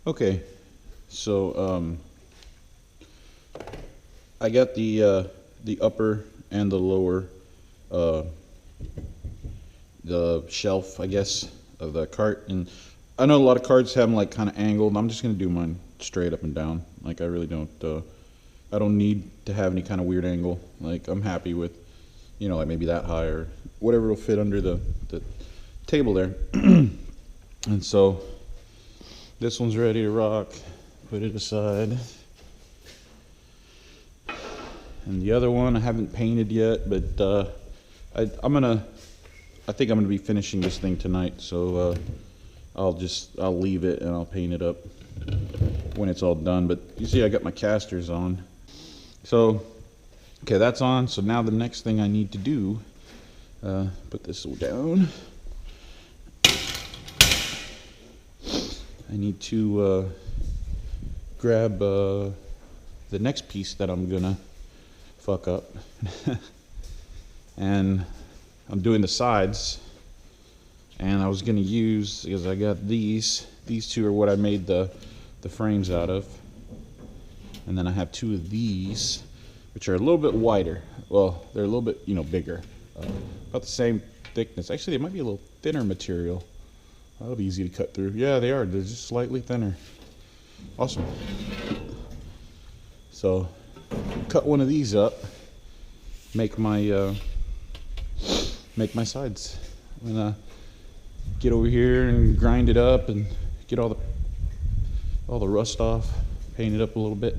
Okay, so I got the upper and the lower the shelf, I guess, of the cart, and I know a lot of carts have them like kind of angled. I'm just gonna do mine straight up and down. Like I really don't I don't need to have any kind of weird angle. Like I'm happy with, you know, like maybe that high or whatever will fit under the table there. And so this one's ready to rock. Put it aside. And the other one I haven't painted yet, but I think I'm gonna be finishing this thing tonight. So I'll leave it and I'll paint it up when it's all done. But you see, I got my casters on. So okay, that's on. So now the next thing I need to do, put this down. I need to grab the next piece that I'm gonna fuck up. And I'm doing the sides, and I was gonna use, because I got these two are what I made the frames out of, and then I have two of these which are a little bit wider. Well, they're a little bit, you know, bigger, about the same thickness. Actually, they might be a little thinner material. That'll be easy to cut through. Yeah, they are. They're just slightly thinner. Awesome. So cut one of these up, make my sides. I'm gonna get over here and grind it up and get all the rust off, paint it up a little bit.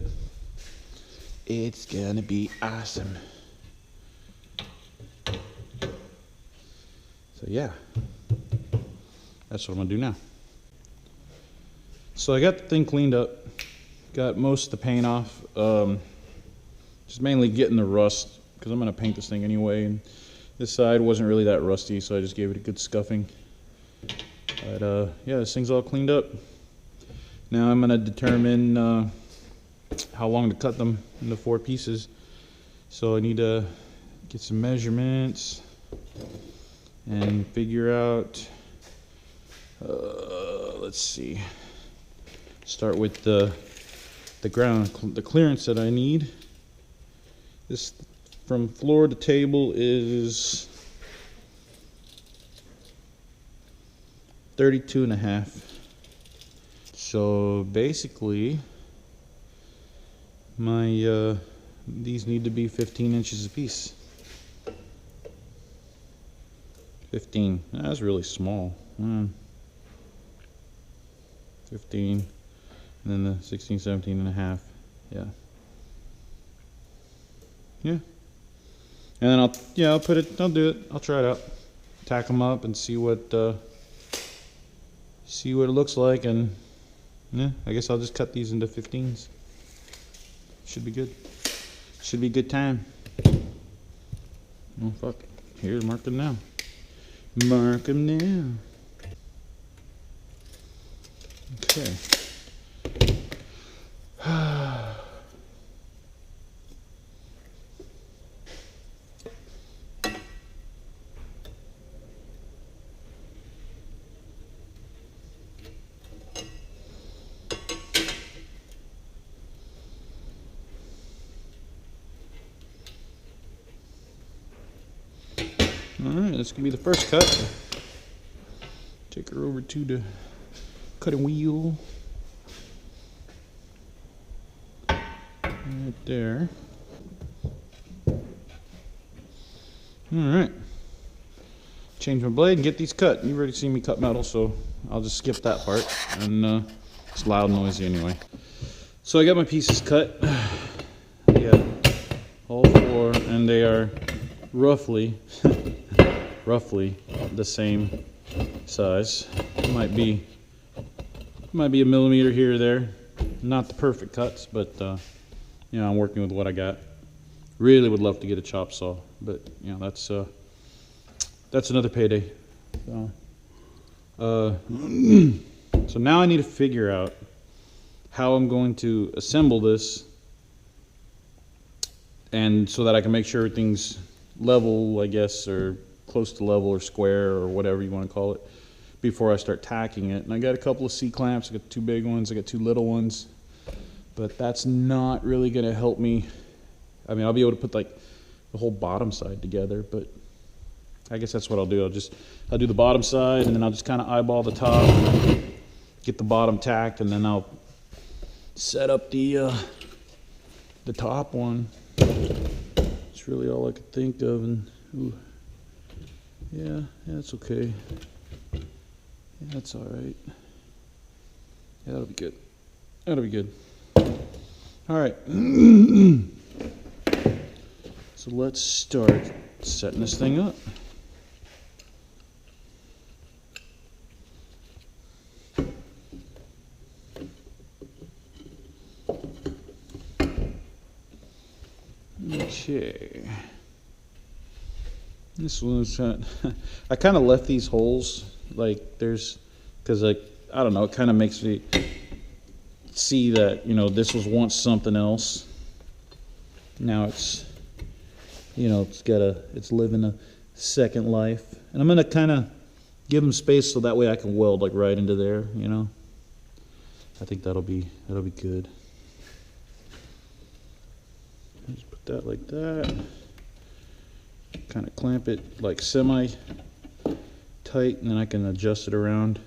It's gonna be awesome. So yeah, that's what I'm gonna do now. So I got the thing cleaned up, got most of the paint off, just mainly getting the rust, because I'm gonna paint this thing anyway, and this side wasn't really that rusty, so I just gave it a good scuffing. But yeah, this thing's all cleaned up. Now I'm gonna determine how long to cut them into 4 pieces. So I need to get some measurements and figure out, let's see, start with the clearance that I need. This from floor to table is 32.5. So basically my these need to be 15 inches a piece. 15. That's really small. 15, and then the 16, 17 and a half. Yeah. And then I'll do it. I'll try it out. Tack them up and see what it looks like, and yeah, I guess I'll just cut these into 15s. Should be good. Should be a good time. Oh fuck. Here, mark them now. Mark them now. Okay. Alright, this can be the first cut. Take her over to the cutting wheel. Right there. Alright. Change my blade and get these cut. You've already seen me cut metal, so I'll just skip that part. And it's loud and noisy anyway. So I got my pieces cut. I got all 4, and they are roughly the same size. It might be a millimeter here or there. Not the perfect cuts, but you know, I'm working with what I got. Really would love to get a chop saw, but you know, that's another payday. So now I need to figure out how I'm going to assemble this, and so that I can make sure everything's level, I guess, or close to level or square or whatever you want to call it, before I start tacking it. And I got a couple of C-clamps. I got 2 big ones, I got 2 little ones, but that's not really gonna help me. I mean, I'll be able to put like the whole bottom side together, but I guess that's what I'll do. I'll do the bottom side, and then I'll just kind of eyeball the top, get the bottom tacked, and then I'll set up the top one. That's really all I could think of. And ooh, yeah, that's okay. Yeah, that's all right. Yeah, that'll be good. That'll be good. All right. So let's start setting this thing up. Okay. This one's I kind of left these holes like there's, because like I don't know, it kind of makes me see that, you know, this was once something else. Now it's, you know, it's living a second life, and I'm gonna kind of give them space so that way I can weld like right into there, you know. I think that'll be good. Just put that like that. Kind of clamp it like semi tight, and then I can adjust it around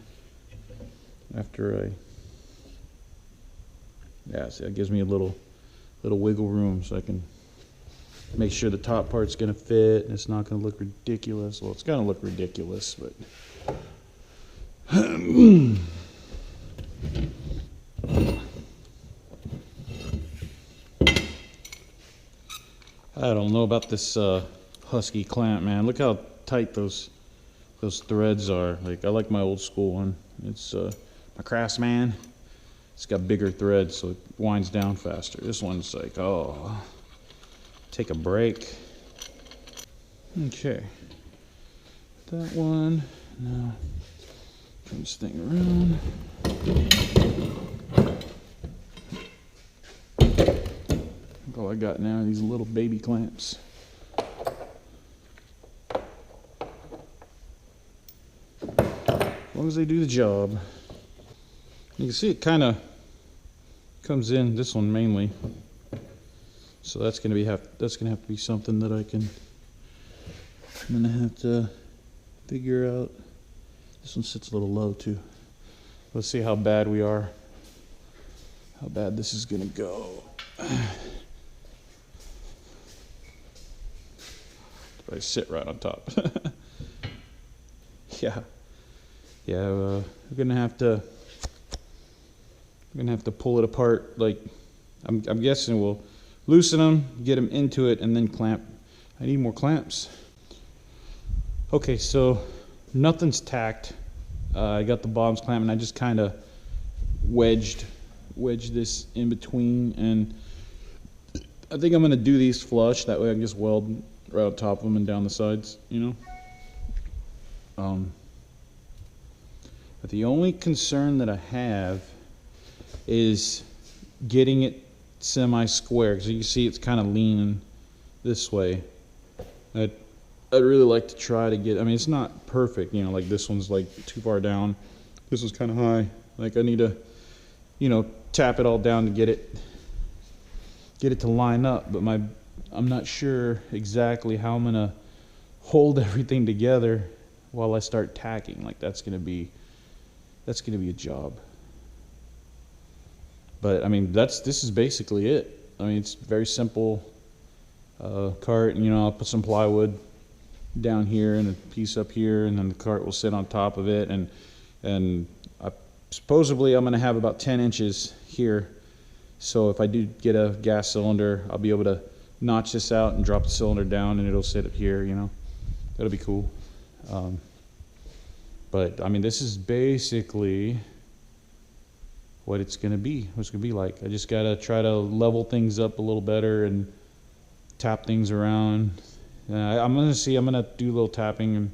after yeah, see, that gives me a little wiggle room, so I can make sure the top part's gonna fit and it's not gonna look ridiculous. Well, it's gonna look ridiculous, but I don't know about this Husky clamp, man. Look how tight those threads are. Like, I like my old school one. It's my Craftsman. It's got bigger threads, so it winds down faster. This one's like, oh, take a break. Okay, that one. Now turn this thing around. All I got now are these little baby clamps. As long as they do the job. You can see it kind of comes in, this one mainly. So that's gonna have to be something that I'm gonna have to figure out. This one sits a little low too. Let's see how bad we are. How bad this is gonna go. I sit right on top. Yeah, we're gonna have to pull it apart. Like, I'm guessing we'll loosen them, get them into it, and then clamp. I need more clamps. Okay, so nothing's tacked. I got the bottoms clamped, and I just kind of wedged this in between, and I think I'm gonna do these flush. That way I can just weld right on top of them and down the sides, you know. But the only concern that I have is getting it semi-square, because you can see it's kind of leaning this way. I'd really like to try to get, I mean, it's not perfect, you know, like this one's like too far down. This one's kind of high. Like, I need to, you know, tap it all down to get it to line up, but I'm not sure exactly how I'm gonna hold everything together while I start tacking. Like, that's gonna be a job. But I mean, this is basically it. I mean, it's very simple cart, and you know, I'll put some plywood down here and a piece up here, and then the cart will sit on top of it, and supposedly I'm gonna have about 10 inches here. So if I do get a gas cylinder, I'll be able to notch this out and drop the cylinder down, and it'll sit up here, you know. That'll be cool. But I mean, this is basically what it's gonna be like. I just gotta try to level things up a little better and tap things around. I'm gonna do a little tapping and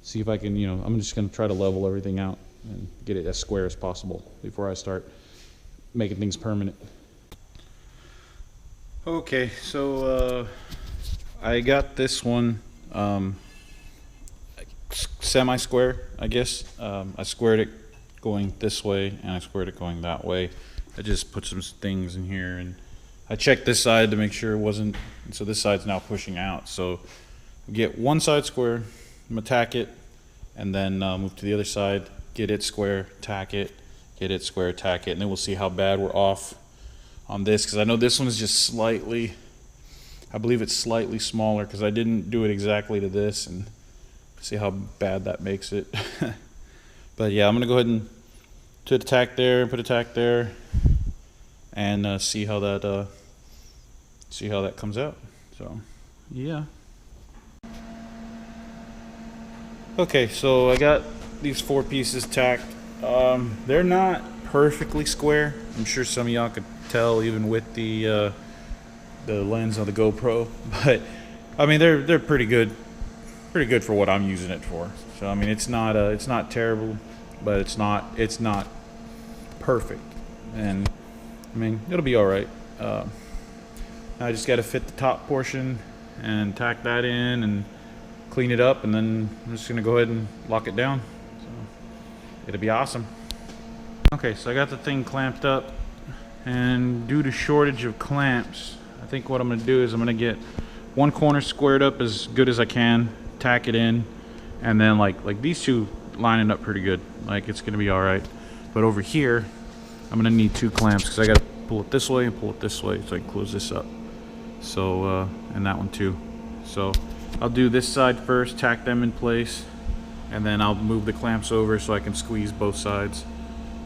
see if I can, you know, I'm just gonna try to level everything out and get it as square as possible before I start making things permanent. Okay, so I got this one semi-square, I guess. I squared it going this way, and I squared it going that way. I just put some things in here, and I checked this side to make sure it wasn't, so this side's now pushing out. So get one side square, I'm gonna tack it, and then move to the other side, get it square, tack it, get it square, tack it, and then we'll see how bad we're off on this, because I know this one is just slightly, I believe it's slightly smaller, because I didn't do it exactly to this, and see how bad that makes it. But yeah, I'm gonna go ahead and put a tack there, put a tack there, and see how that comes out. So yeah. Okay, so I got these 4 pieces tacked. They're not perfectly square. I'm sure some of y'all could tell even with the lens of the GoPro, but I mean they're pretty good for what I'm using it for. So I mean it's not terrible, but it's not perfect, and I mean it'll be all right. I just got to fit the top portion and tack that in and clean it up, and then I'm just gonna go ahead and lock it down. So it'll be awesome. Okay, so I got the thing clamped up, and due to shortage of clamps, I think what I'm gonna do is I'm gonna get one corner squared up as good as I can, tack it in, and then like these two lining up pretty good. Like it's gonna be all right. But over here, I'm gonna need 2 clamps because I gotta pull it this way and pull it this way so I can close this up. So and that one too. So I'll do this side first, tack them in place, and then I'll move the clamps over so I can squeeze both sides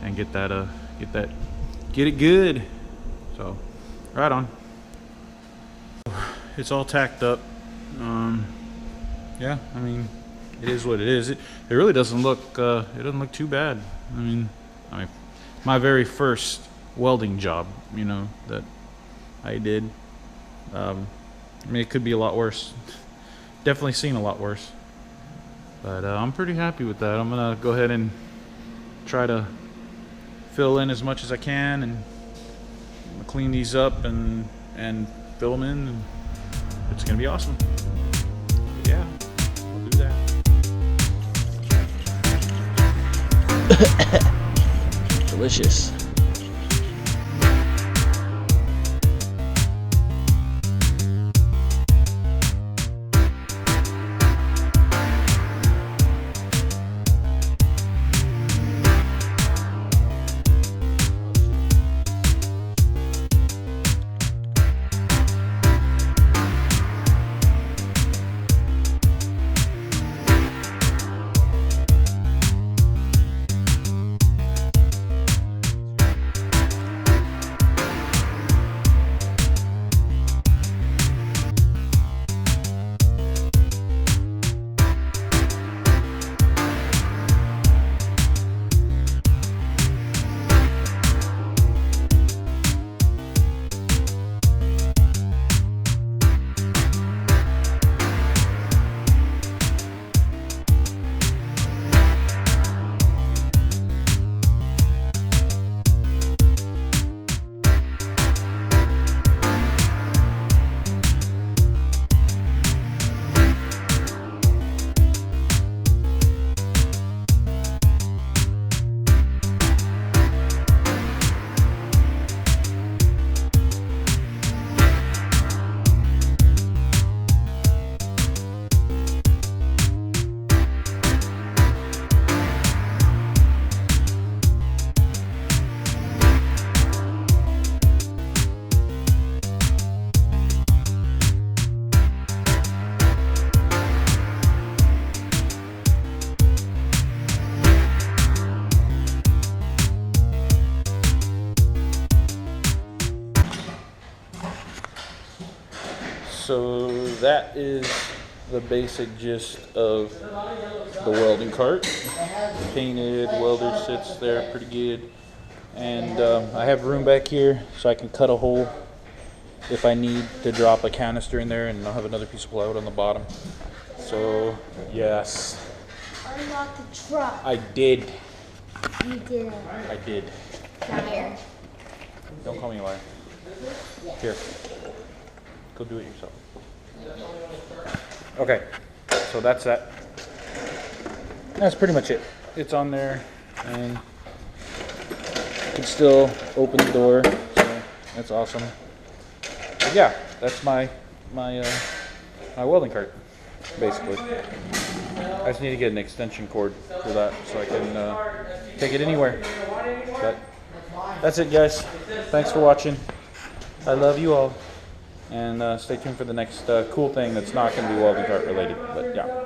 and get it good. So right on. It's all tacked up. Yeah, I mean it is what it is. It really doesn't look too bad. I mean my very first welding job, you know, that I did. I mean it could be a lot worse. Definitely seen a lot worse, but I'm pretty happy with that. I'm gonna go ahead and try to fill in as much as I can, and clean these up and fill them in, and it's gonna be awesome. Yeah, I'll do that. Delicious. So that is the basic gist of the welding cart. Painted, welder sits there pretty good. And I have room back here so I can cut a hole if I need to drop a canister in there, and I'll have another piece of plywood on the bottom. So, yes. Unlock the truck. I did. You did. I did. Liar. Don't call me a liar. Here. Go do it yourself. Okay, so that's that. that's pretty much it. It's on there, and you can still open the door, so that's awesome. But yeah, that's my welding cart, basically. I just need to get an extension cord for that so I can take it anywhere. But that's it, guys. Thanks for watching. I love you all. And stay tuned for the next cool thing that's not going to be welding cart related. But yeah.